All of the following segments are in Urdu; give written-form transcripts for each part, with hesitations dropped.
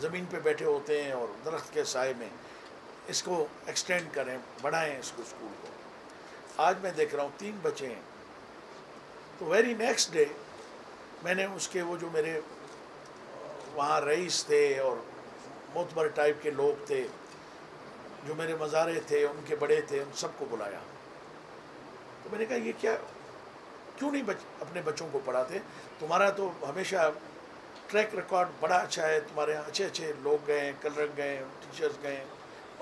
زمین پہ بیٹھے ہوتے ہیں اور درخت کے سائے میں، اس کو ایکسٹینڈ کریں، بڑھائیں اس کو اسکول کو. آج میں دیکھ رہا ہوں 3 بچے ہیں. تو ویری نیکسٹ ڈے میں نے اس کے وہ جو میرے وہاں رئیس تھے اور معتبر ٹائپ کے لوگ تھے جو میرے مزارے تھے، ان کے بڑے تھے، ان سب کو بلایا. تو میں نے کہا یہ کیوں نہیں اپنے بچوں کو پڑھاتے؟ تمہارا تو ہمیشہ ٹریک ریکارڈ بڑا اچھا ہے، تمہارے یہاں اچھے اچھے لوگ گئے ہیں، کلرک گئے ہیں، ٹیچرز گئے ہیں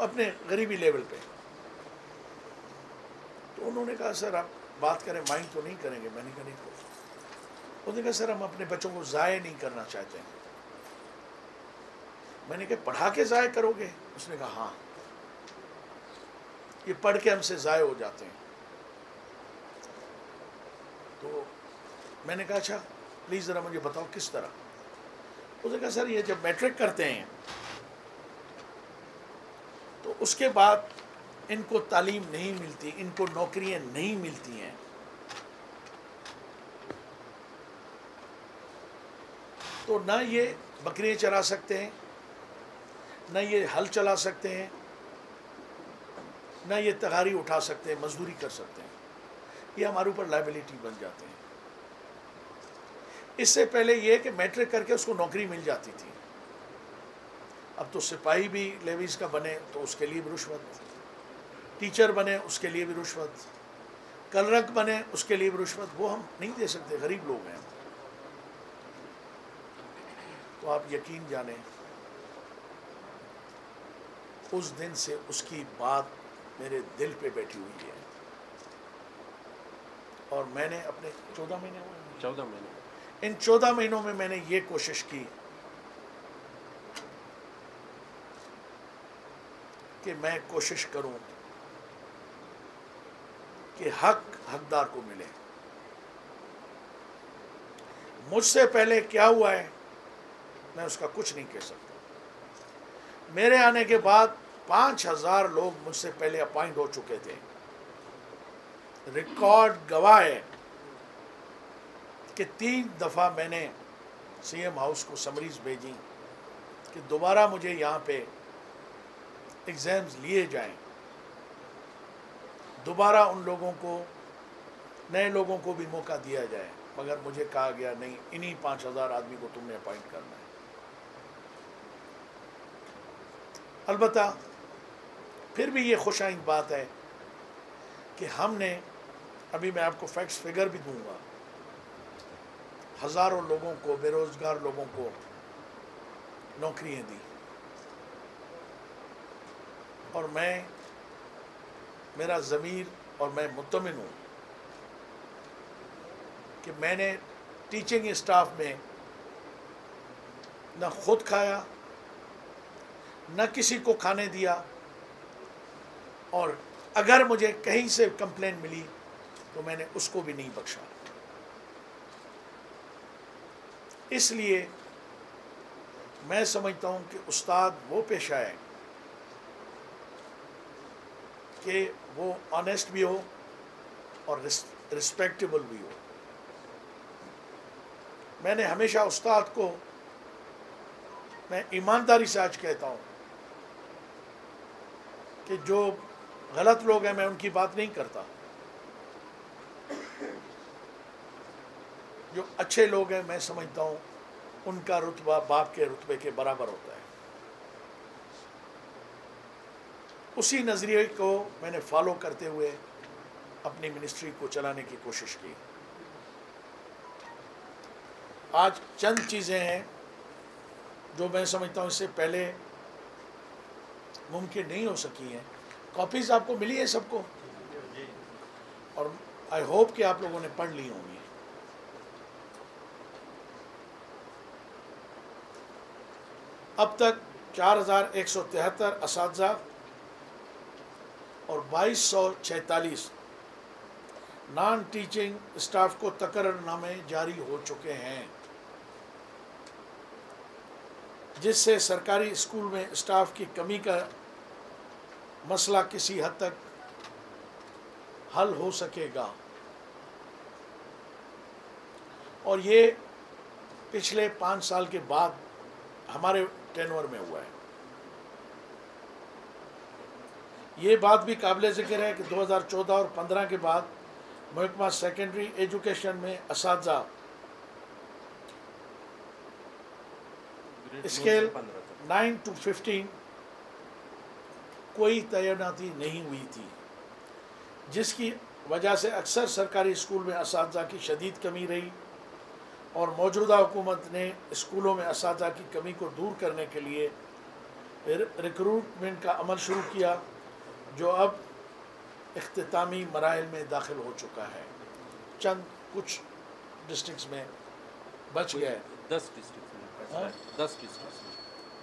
اپنے غریبی لیول پہ. تو انہوں نے کہا سر آپ بات کریں، مائنڈ تو نہیں کریں گے؟ میں نے کہا نہیں کروں. انہوں نے کہا سر ہم اپنے بچوں کو ضائع نہیں کرنا چاہتے ہیں. میں نے کہا پڑھا کے ضائع کرو گے؟ اس نے کہا ہاں، یہ پڑھ کے ہم سے ضائع ہو جاتے ہیں. تو میں نے کہا اچھا پلیز ذرا مجھے بتاؤ کس طرح. اس نے کہا سر یہ جب میٹرک کرتے ہیں تو اس کے بعد ان کو تعلیم نہیں ملتی، ان کو نوکریاں نہیں ملتی ہیں. تو نہ یہ بکریاں چرا سکتے ہیں، نہ یہ ہل چلا سکتے ہیں، نہ یہ تغاری اٹھا سکتے ہیں، مزدوری کر سکتے ہیں. یہ ہمارے اوپر لائبلٹی بن جاتے ہیں. اس سے پہلے یہ کہ میٹرک کر کے اس کو نوکری مل جاتی تھی. اب تو سپاہی بھی لیویز کا بنے تو اس کے لیے بھی رشوت، ٹیچر بنے اس کے لیے بھی رشوت، کلرک بنے اس کے لیے بھی رشوت. وہ ہم نہیں دے سکتے، غریب لوگ ہیں. تو آپ یقین جانیں اس دن سے اس کی بات میرے دل پہ بیٹھی ہوئی ہے. اور میں نے اپنے 14 مہینے ہوئے، 14 مہینے ان 14 مہینوں میں میں نے یہ کوشش کی کہ میں کوشش کروں کہ حق حقدار کو ملے. مجھ سے پہلے کیا ہوا ہے میں اس کا کچھ نہیں کہہ سکتا. میرے آنے کے بعد 5000 لوگ مجھ سے پہلے اپائنٹ ہو چکے تھے. ریکارڈ گواہ ہے کہ 3 دفعہ میں نے سی ایم ہاؤس کو سمریز بھیجی کہ دوبارہ مجھے یہاں پہ ایگزامز لیے جائیں، دوبارہ ان لوگوں کو، نئے لوگوں کو بھی موقع دیا جائے. مگر مجھے کہا گیا نہیں، انہی 5000 آدمی کو تم نے اپائنٹ کرنا ہے. البتہ پھر بھی یہ خوش آئند بات ہے کہ ہم نے، ابھی میں آپ کو فیکٹس فگر بھی دوں گا، ہزاروں لوگوں کو، بے روزگار لوگوں کو نوکریاں دی. اور میرا ضمیر اور میں مطمئن ہوں کہ میں نے ٹیچنگ اسٹاف میں نہ خود کھایا، نہ کسی کو کھانے دیا، اور اگر مجھے کہیں سے کمپلین ملی تو میں نے اس کو بھی نہیں بخشا. اس لیے میں سمجھتا ہوں کہ استاد وہ پیشہ ہے کہ وہ آنیسٹ بھی ہو اور رسپیکٹیبل بھی ہو. میں نے ہمیشہ استاد کو، میں ایمانداری سے آج کہتا ہوں کہ جو غلط لوگ ہیں میں ان کی بات نہیں کرتا، جو اچھے لوگ ہیں میں سمجھتا ہوں ان کا رتبہ باپ کے رتبے کے برابر ہوتا ہے. اسی نظریے کو میں نے فالو کرتے ہوئے اپنی منسٹری کو چلانے کی کوشش کی. آج چند چیزیں ہیں جو میں سمجھتا ہوں اس سے پہلے ممکن نہیں ہو سکی ہیں. کاپیز آپ کو ملی ہے سب کو، اور آئی ہوپ کہ آپ لوگوں نے پڑھ لی ہوں گی. اب تک 4173 اساتذہ اور 2246 نان ٹیچنگ اسٹاف کو تقرر نامے جاری ہو چکے ہیں، جس سے سرکاری اسکول میں اسٹاف کی کمی کا مسئلہ کسی حد تک حل ہو سکے گا. اور یہ پچھلے 5 سال کے بعد ہمارے ٹینور میں ہوا ہے۔ یہ بات بھی قابل ذکر ہے کہ 2014 اور 15 کے بعد محکمہ سیکنڈری ایجوکیشن میں اساتذہ اسکیل 9 to 15 کوئی تعیناتی نہیں ہوئی تھی، جس کی وجہ سے اکثر سرکاری اسکول میں اساتذہ کی شدید کمی رہی، اور موجودہ حکومت نے اسکولوں میں اساتذہ کی کمی کو دور کرنے کے لیے ریکروٹمنٹ کا عمل شروع کیا، جو اب اختتامی مراحل میں داخل ہو چکا ہے۔ چند کچھ ڈسٹرکٹس میں بچ گئے، 10 ڈسٹرکٹس میں 10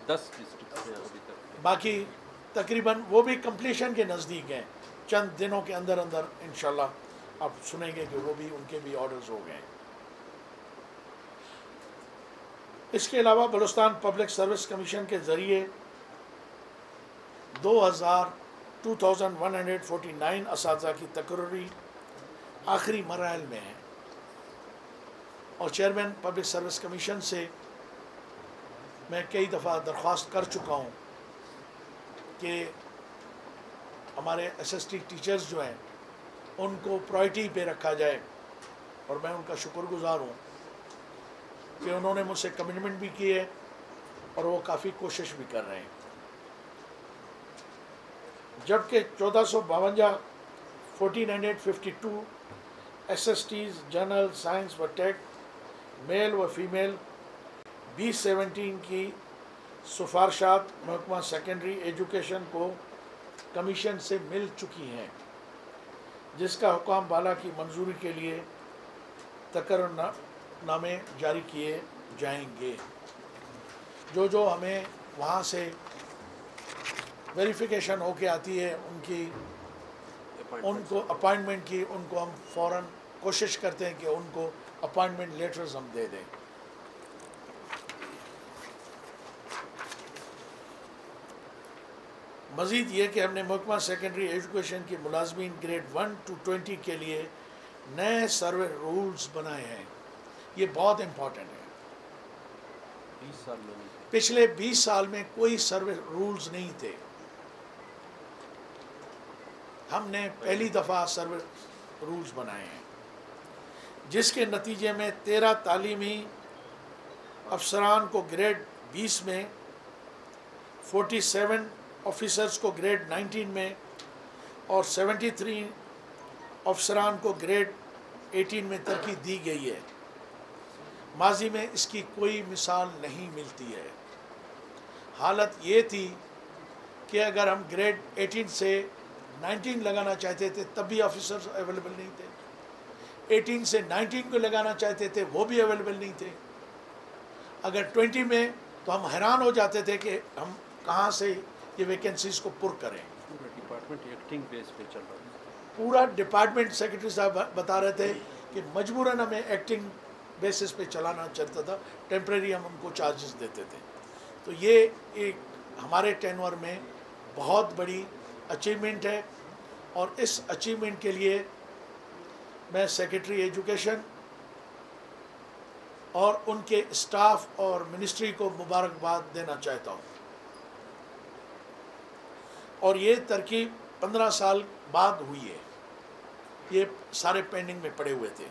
ڈسٹرکٹس میں ابھی تک، باقی تقریباً وہ بھی کمپلیشن کے نزدیک ہیں۔ چند دنوں کے اندر اندر انشاءاللہ آپ سنیں گے کہ وہ بھی ان کے بھی آرڈرز ہو گئے ہیں۔ اس کے علاوہ بلوچستان پبلک سروس کمیشن کے ذریعے 2149 اساتذہ کی تقرری آخری مراحل میں ہے، اور چیئرمین پبلک سروس کمیشن سے میں کئی دفعہ درخواست کر چکا ہوں کہ ہمارے ایس ایس ٹی ٹیچرز جو ہیں ان کو پرائرٹی پہ رکھا جائے، اور میں ان کا شکر گزار ہوں کہ انہوں نے مجھ سے کمٹمنٹ بھی کی ہے اور وہ کافی کوشش بھی کر رہے ہیں۔ جبکہ 1452 S S Ts general science و ٹیک میل و فیمیل 2017 کی سفارشات محکمہ سیکنڈری ایجوکیشن کو کمیشن سے مل چکی ہیں، جس کا حکام بالا کی منظوری کے لیے تقرر نامے جاری کیے جائیں گے۔ جو ہمیں وہاں سے ویریفیکیشن ہو کے آتی ہے ان کو اپائنٹمنٹ کی، ان کو ہم فوراً کوشش کرتے ہیں کہ ان کو اپائنٹمنٹ لیٹرز ہم دے دیں۔ مزید یہ کہ ہم نے محکمہ سیکنڈری ایجوکیشن کے ملازمین گریڈ 1 to 20 کے لیے نئے سروے رولز بنائے ہیں۔ یہ بہت امپورٹنٹ ہے۔ 20 سال میں پچھلے 20 سال میں کوئی سروے رولز نہیں تھے، ہم نے پہلی دفعہ سروے رولز بنائے ہیں، جس کے نتیجے میں 13 تعلیمی افسران کو گریڈ 20 میں، 47 آفیسرز کو گریڈ 19 میں، اور 73 افسران کو گریڈ 18 میں ترقی دی گئی ہے۔ ماضی میں اس کی کوئی مثال نہیں ملتی ہے۔ حالت یہ تھی کہ اگر ہم گریڈ 18 سے 19 لگانا چاہتے تھے تب بھی آفیسرز اویلیبل نہیں تھے، 18 سے 19 کو لگانا چاہتے تھے وہ بھی اویلیبل نہیں تھے۔ اگر 20 میں تو ہم حیران ہو جاتے تھے کہ ہم کہاں سے یہ ویکنسیز کو پر کریں۔ پورا ڈپارٹمنٹ ایکٹنگ بیس پہ چل رہا ہے۔ پورا ڈپارٹمنٹ سیکرٹری صاحب بتا رہے تھے کہ مجبوراً ہمیں ایکٹنگ بیسس پہ چلانا چلتا تھا، ٹیمپریری ہم ان کو چارجز دیتے تھے۔ تو یہ ایک ہمارے ٹینور میں بہت بڑی اچیومنٹ ہے، اور اس اچیومنٹ کے لیے میں سیکرٹری ایجوکیشن اور ان کے اسٹاف اور منسٹری کو مبارکباد دینا چاہتا ہوں۔ اور یہ ترقی 15 سال بعد ہوئی ہے، یہ سارے پینڈنگ میں پڑے ہوئے تھے۔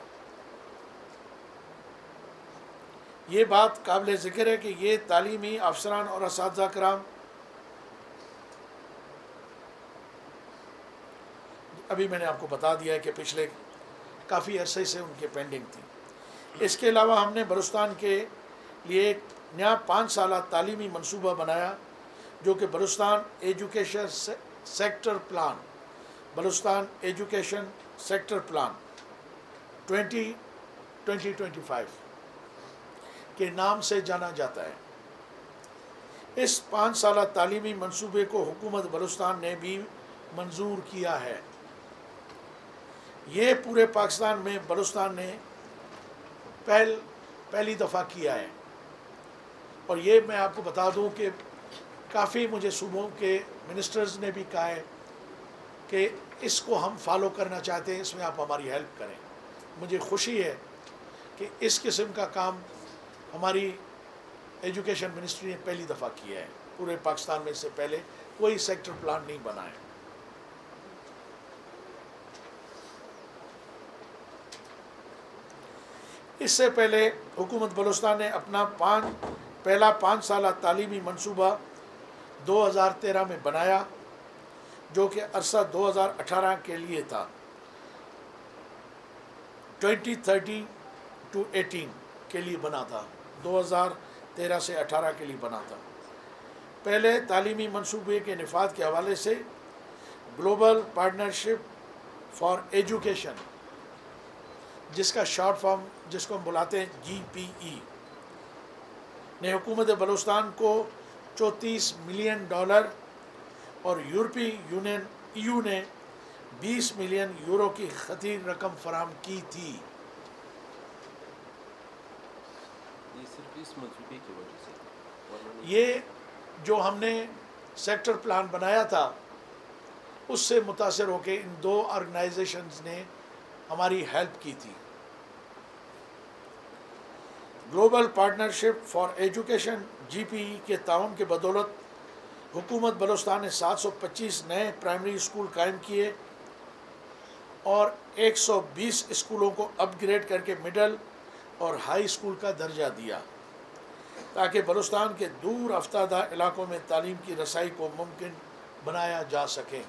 یہ بات قابل ذکر ہے کہ یہ تعلیمی افسران اور اساتذہ کرام ابھی میں نے آپ کو بتا دیا ہے کہ پچھلے کافی عرصے سے ان کے پینڈنگ تھی۔ اس کے علاوہ ہم نے بلوچستان کے لیے ایک نیا 5 سالہ تعلیمی منصوبہ بنایا، جو کہ Balochistan education sector plan, Balochistan education sector plan 2025 کے نام سے جانا جاتا ہے۔ اس 5 سالہ تعلیمی منصوبے کو حکومت بلوچستان نے بھی منظور کیا ہے۔ یہ پورے پاکستان میں بلوچستان نے پہلی دفعہ کیا ہے، اور یہ میں آپ کو بتا دوں کہ کافی مجھے صوبوں کے منسٹرز نے بھی کہا ہے کہ اس کو ہم فالو کرنا چاہتے ہیں، اس میں آپ ہماری ہیلپ کریں۔ مجھے خوشی ہے کہ اس قسم کا کام ہماری ایجوکیشن منسٹری نے پہلی دفعہ کیا ہے پورے پاکستان میں. اس سے پہلے کوئی سیکٹر پلان نہیں بنا ہے. اس سے پہلے حکومت بلوچستان نے اپنا پہلا 5 سالہ تعلیمی منصوبہ 2013 میں بنایا جو کہ عرصہ 2018 کے لیے تھا. 2013 to 18 کے لیے بنا تھا. 2013 سے 18 کے لیے بنا تھا. پہلے تعلیمی منصوبے کے نفاذ کے حوالے سے گلوبل پارٹنرشپ فار ایجوکیشن جس کا شارٹ فارم جس کو ہم بلاتے ہیں GPE نے حکومت بلوچستان کو $34 ملین اور یورپی یونین EU نے 20 ملین یورو کی خطیر رقم فراہم کی تھی. یہ صرف اس منصوبے کی وجہ سے یہ جو ہم نے سیکٹر پلان بنایا تھا اس سے متاثر ہو کے ان 2 آرگنائزیشنز نے ہماری ہیلپ کی تھی. Global partnership for education GPE کے تعاون کے بدولت حکومت بلوچستان نے 725 نئے پرائمری اسکول قائم کیے اور 120 اسکولوں کو اپ گریڈ کر کے مڈل اور ہائی اسکول کا درجہ دیا تاکہ بلوچستان کے دور افتادہ علاقوں میں تعلیم کی رسائی کو ممکن بنایا جا سکے.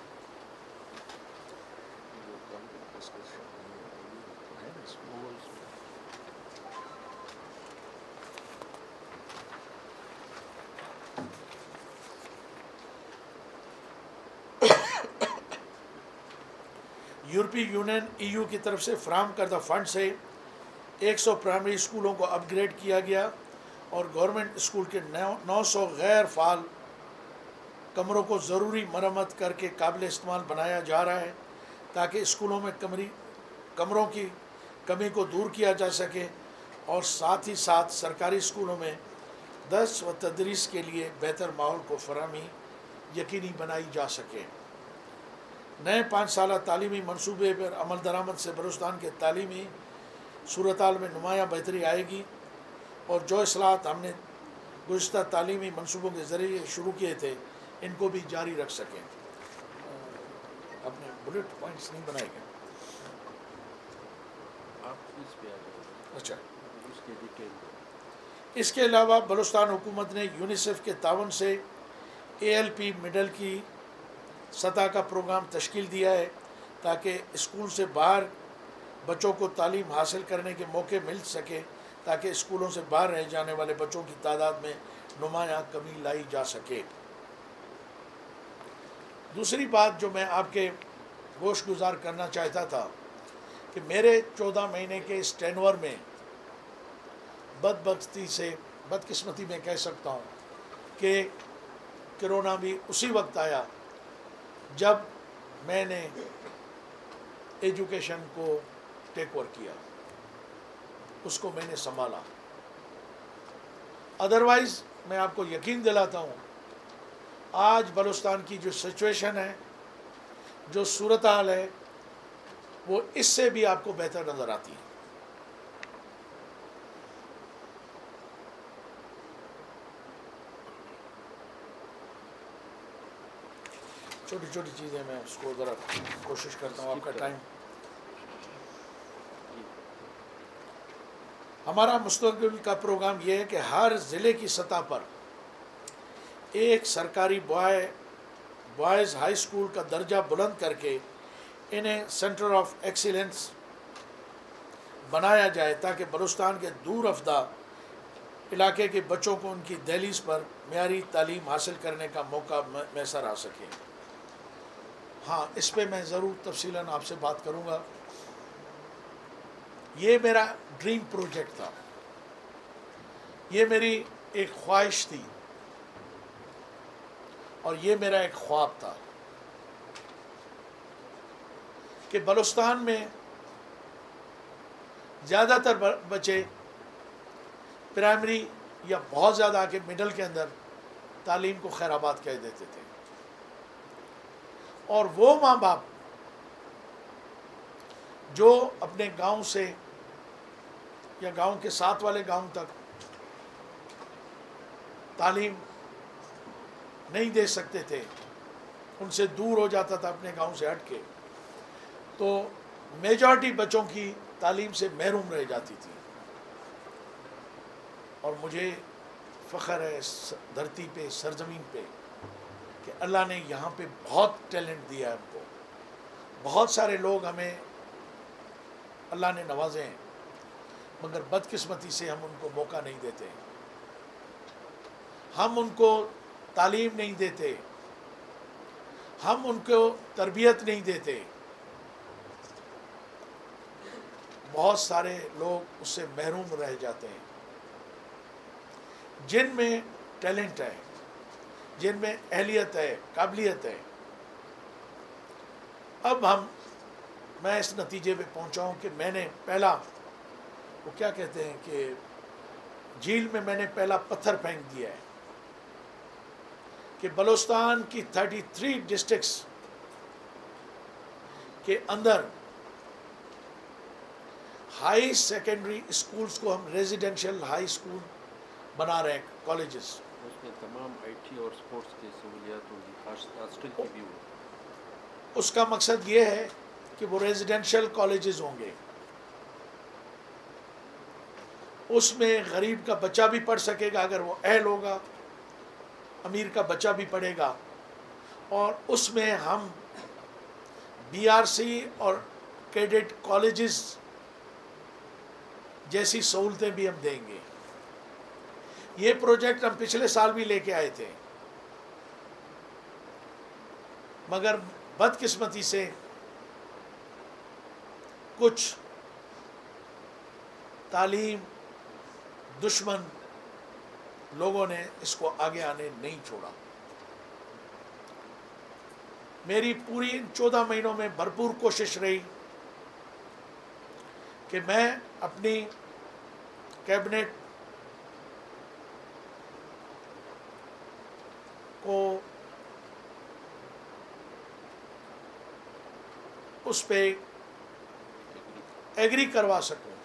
یورپی یونین EU کی طرف سے فراہم کردہ فنڈ سے 100 پرائمری اسکولوں کو اپ گریڈ کیا گیا اور گورنمنٹ اسکول کے 900 غیر فعال کمروں کو ضروری مرمت کر کے قابل استعمال بنایا جا رہا ہے تاکہ اسکولوں میں کمروں کی کمی کو دور کیا جا سکے اور ساتھ ہی ساتھ سرکاری اسکولوں میں درس و تدریس کے لیے بہتر ماحول کو فراہمی یقینی بنائی جا سکے. نئے 5 سالہ تعلیمی منصوبے پر عمل درآمد سے بلوچستان کے تعلیمی صورتحال میں نمایاں بہتری آئے گی اور جو اصلاحات ہم نے گزشتہ تعلیمی منصوبوں کے ذریعے شروع کیے تھے ان کو بھی جاری رکھ سکیں. اپنے بلٹ پوائنٹس نہیں بنائے گئے. آپ اس پہ آ جائیں. اچھا. اس کے ڈیٹیل. اس کے علاوہ بلوچستان حکومت نے یونیسیف کے تعاون سے ALP مڈل کی سطح کا پروگرام تشکیل دیا ہے تاکہ اسکول سے باہر بچوں کو تعلیم حاصل کرنے کے موقع مل سکے تاکہ اسکولوں سے باہر رہ جانے والے بچوں کی تعداد میں نمایاں کمی لائی جا سکے. دوسری بات جو میں آپ کے گوش گزار کرنا چاہتا تھا کہ میرے 14 مہینے کے اس ٹینور میں بدقسمتی میں کہہ سکتا ہوں کہ کرونا بھی اسی وقت آیا جب میں نے ایجوکیشن کو ٹیک اوور کیا, اس کو میں نے سنبھالا. ادروائز میں آپ کو یقین دلاتا ہوں آج بلوچستان کی جو سچویشن ہے, جو صورتحال ہے, وہ اس سے بھی آپ کو بہتر نظر آتی ہے. چھوٹی چھوٹی چیزیں میں اس کو ذرا کوشش کرتا ہوں. آپ کا ٹائم. ہمارا مستقبل کا پروگرام یہ ہے کہ ہر ضلع کی سطح پر ایک سرکاری بوائز ہائی اسکول کا درجہ بلند کر کے انہیں سینٹر آف ایکسیلنس بنایا جائے تاکہ بلوچستان کے دور افدا علاقے کے بچوں کو ان کی دہلیز پر معیاری تعلیم حاصل کرنے کا موقع میسر آ سکے. ہاں, اس پہ میں ضرور تفصیلاً آپ سے بات کروں گا. یہ میرا ڈریم پروجیکٹ تھا, یہ میری ایک خواہش تھی اور یہ میرا ایک خواب تھا کہ بلوچستان میں زیادہ تر بچے پرائمری یا بہت زیادہ آگے مڈل کے اندر تعلیم کو خیر آباد کہہ دیتے تھے, اور وہ ماں باپ جو اپنے گاؤں سے یا گاؤں کے ساتھ والے گاؤں تک تعلیم نہیں دے سکتے تھے، ان سے دور ہو جاتا تھا اپنے گاؤں سے ہٹ کے، تو میجارٹی بچوں کی تعلیم سے محروم رہ جاتی تھی. اور مجھے فخر ہے اس دھرتی پہ، سرزمین پہ، کہ اللہ نے یہاں پہ بہت ٹیلنٹ دیا ہے ہم کو. بہت سارے لوگ ہمیں اللہ نے نوازے ہیں، مگر بدقسمتی سے ہم ان کو موقع نہیں دیتے، ہم ان کو تعلیم نہیں دیتے، ہم ان کو تربیت نہیں دیتے. بہت سارے لوگ اس سے محروم رہ جاتے ہیں. جن میں ٹیلنٹ ہے، جن میں اہلیت ہے، قابلیت ہے. اب میں اس نتیجے پہ پہنچا ہوں کہ میں نے پہلا، وہ کیا کہتے ہیں کہ جھیل میں میں نے پہلا پتھر پھینک دیا ہے کہ بلوچستان کی 33 ڈسٹرکٹس کے اندر ہائی سیکنڈری اسکولز کو ہم ریزیڈینشل ہائی اسکول بنا رہے ہیں، کالجز. اس میں تمام آئی ٹی اور سپورٹس کی سہولیات ہوگی، ہاسٹل کی بھی ہوگی. اس کا مقصد یہ ہے کہ وہ ریزیڈینشل کالجز ہوں گے، اس میں غریب کا بچہ بھی پڑھ سکے گا اگر وہ اہل ہوگا، امیر کا بچہ بھی پڑھے گا. اور اس میں ہم بی آر سی اور کیڈٹ کالجز جیسی سہولتیں بھی ہم دیں گے. یہ پروجیکٹ ہم پچھلے سال بھی لے کے آئے تھے، مگر بدقسمتی سے کچھ تعلیم دشمن لوگوں نے اس کو آگے آنے نہیں چھوڑا. میری پوری ان 14 مہینوں میں بھرپور کوشش رہی کہ میں اپنی کیبنٹ کو اس پہ ایگری کروا سکوں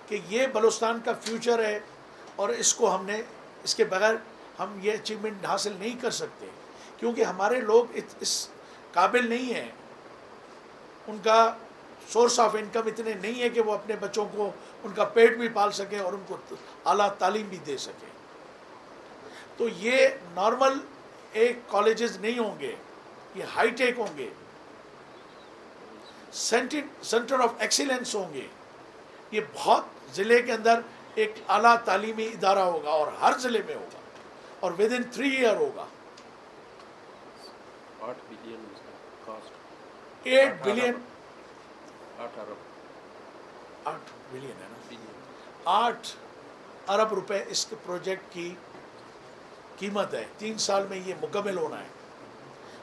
کہ یہ بلوچستان کا فیوچر ہے، اور اس کو ہم نے، اس کے بغیر ہم یہ اچیومنٹ حاصل نہیں کر سکتے، کیونکہ ہمارے لوگ اس قابل نہیں ہیں، ان کا سورس آف انکم اتنے نہیں ہے کہ وہ اپنے بچوں کو ان کا پیٹ بھی پال سکیں اور ان کو اعلیٰ تعلیم بھی دے سکیں. تو یہ نارمل ایک کالجز نہیں ہوں گے، یہ ہائی ٹیک ہوں گے، سینٹر آف ایکسیلنس ہوں گے. یہ بہت ضلع کے اندر ایک اعلیٰ تعلیمی ادارہ ہوگا، اور ہر ضلع میں ہوگا، اور ود ان 3 ایئر ہوگا. 8 بلین اس کا کاسٹ. 8 بلین 8 ارب 8 بلین ہے نا، بلین 8 ارب روپے اس کے پروجیکٹ کی قیمت ہے. 3 سال میں یہ مکمل ہونا ہے.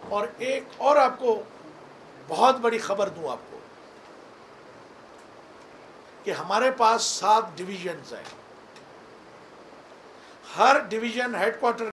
اور ایک اور آپ کو بہت بڑی خبر دوں آپ کو کہ ہمارے پاس 7 ڈویژنز ہیں. ہر ڈویژن ہیڈ کوارٹر